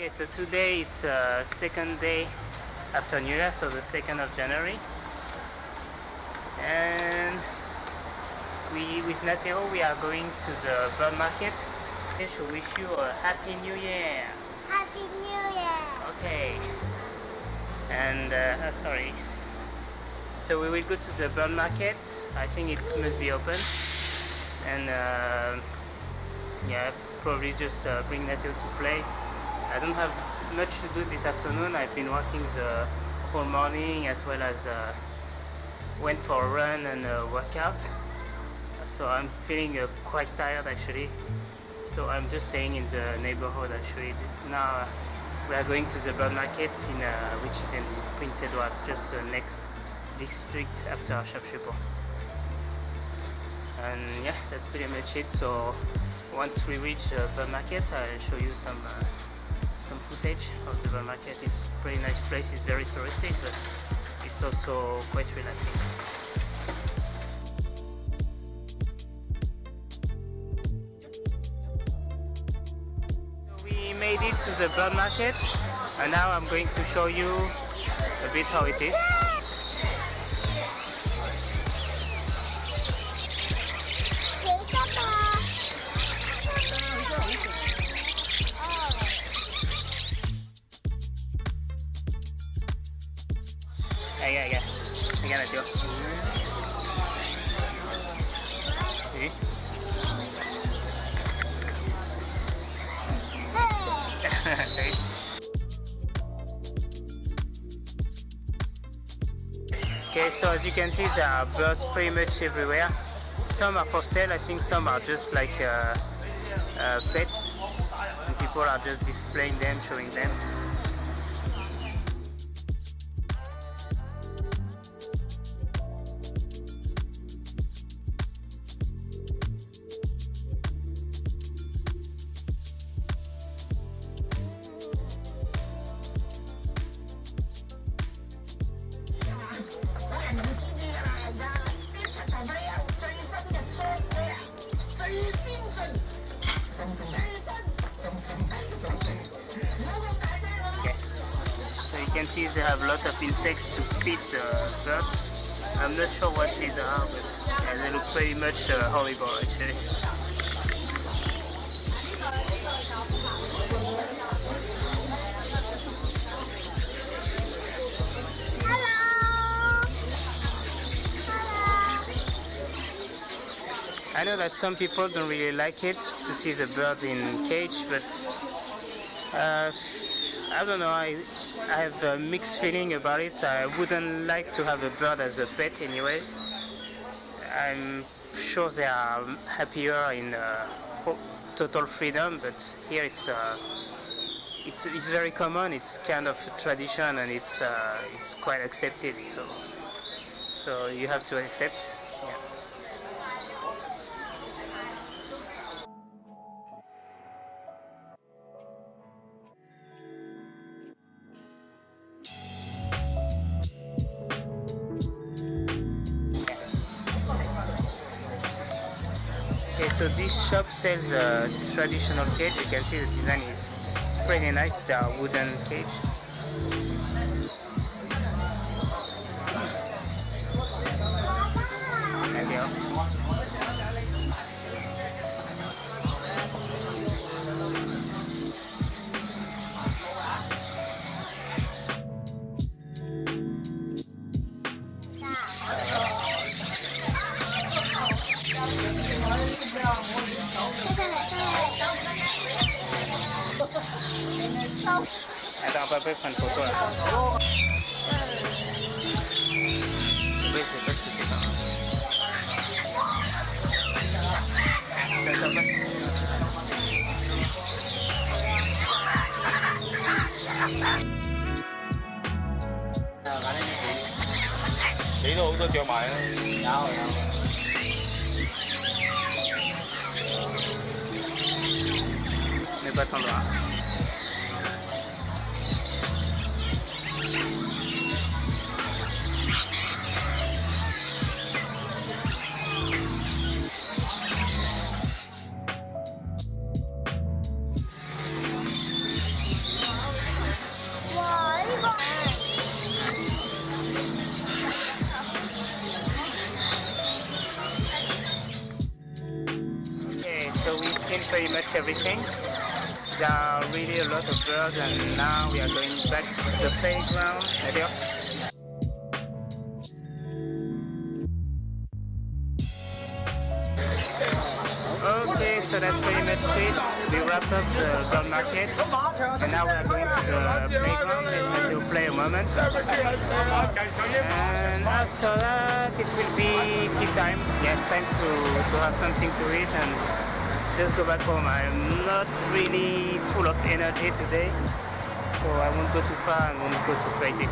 Okay, so today it's second day after New Year, so the 2nd of January. And with Natero we are going to the bird market. I should wish you a Happy New Year. Happy New Year. Okay. And sorry. So we will go to the bird market. I think it must be open. And yeah, probably just bring Natero to play. I don't have much to do this afternoon. I've been working the whole morning, as well as went for a run and a workout. So I'm feeling quite tired actually. So I'm just staying in the neighborhood actually. Now we are going to the bird market which is in Prince Edward, just the next district after Sharpshaper. And yeah, that's pretty much it. So once we reach the bird market, I'll show you some footage of the bird market. It's a pretty nice place. It's very touristic, but it's also quite relaxing. So we made it to the bird market, and now I'm going to show you a bit how it is. Regarde, tu vois. Oui. Okay, so as you can see, there are birds pretty much everywhere. Some are for sale. I think some are just like pets, and people are just displaying them, showing them. You can see they have lots of insects to feed the birds. I'm not sure what these are, but they look pretty much horrible actually. I know that some people don't really like it to see the bird in cage, but I don't know, I have a mixed feeling about it. I wouldn't like to have a bird as a pet anyway. I'm sure they are happier in total freedom, but here it's very common. It's kind of a tradition, and it's quite accepted. So you have to accept. Yeah. Okay, so this shop sells a traditional cage. You can see the design is pretty nice. They are wooden cage. There you go. Attends, papa prendre une photo là. Oui, je sais pas ce que c'est quand même.你都好多着埋啊！有。你不attendre là. seen pretty much everything. There are really a lot of birds, and now we are going back to the playground. Okay, so that's pretty much it. We wrapped up the gold market, and now we are going to the playground. Let me play a moment. And after that, it will be tea time. Yes, time to have something to eat and just go back home. I'm not really full of energy today, so I won't go too far and won't go too crazy.